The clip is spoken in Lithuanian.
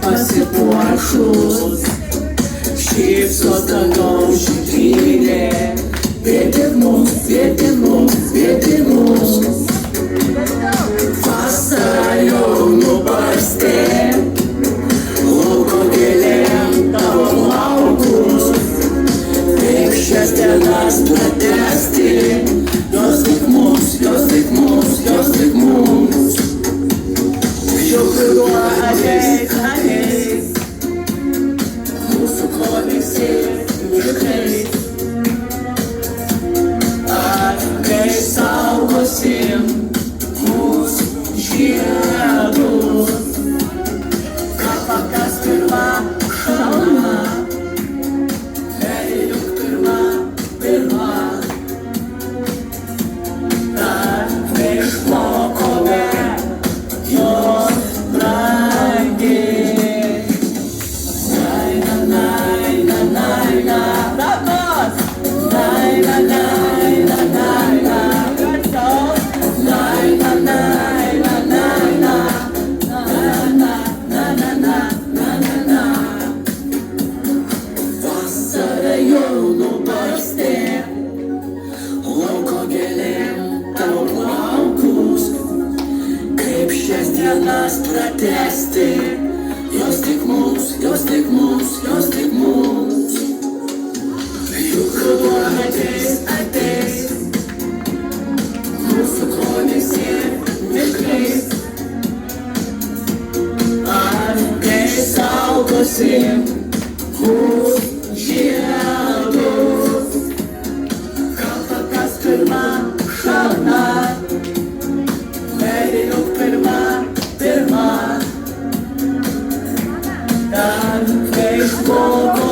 Pasipuošus, šypsos dangaus žydrynė, kvieti mus, kvieti mus, kvieti mus. Vasara jau nubarstė, lauko gėlėm tavo laukus, kaip šias dienas pratęsti, jos tik mus, jos tik mus, jos tik mums. Jau kuriuo ateis, ateis, mūsų kovėsi miškais. Ar kai saugosim mūsų žiedus, kapą kas pirma šauna, juk pirma, pirma. Dar neišmokome jos brangiai. Naina, naina, naina, rapos! Naina, naina, naina, garsos! Naina, naina, naina, naina, naina, naina. Vasara jau nubarstė, lauko gėlėm tavo plaukus, kaip šias dienas pratęsti, jos tik mums, jos tik mums, jos tik mums. Juk ruduo ateis, ateis, mūsų klonėsi miškais. Ar kai saugosim mūsų žiedus, kapą kas pirma šauna, juk pirma, pirma. Dar kai išmoko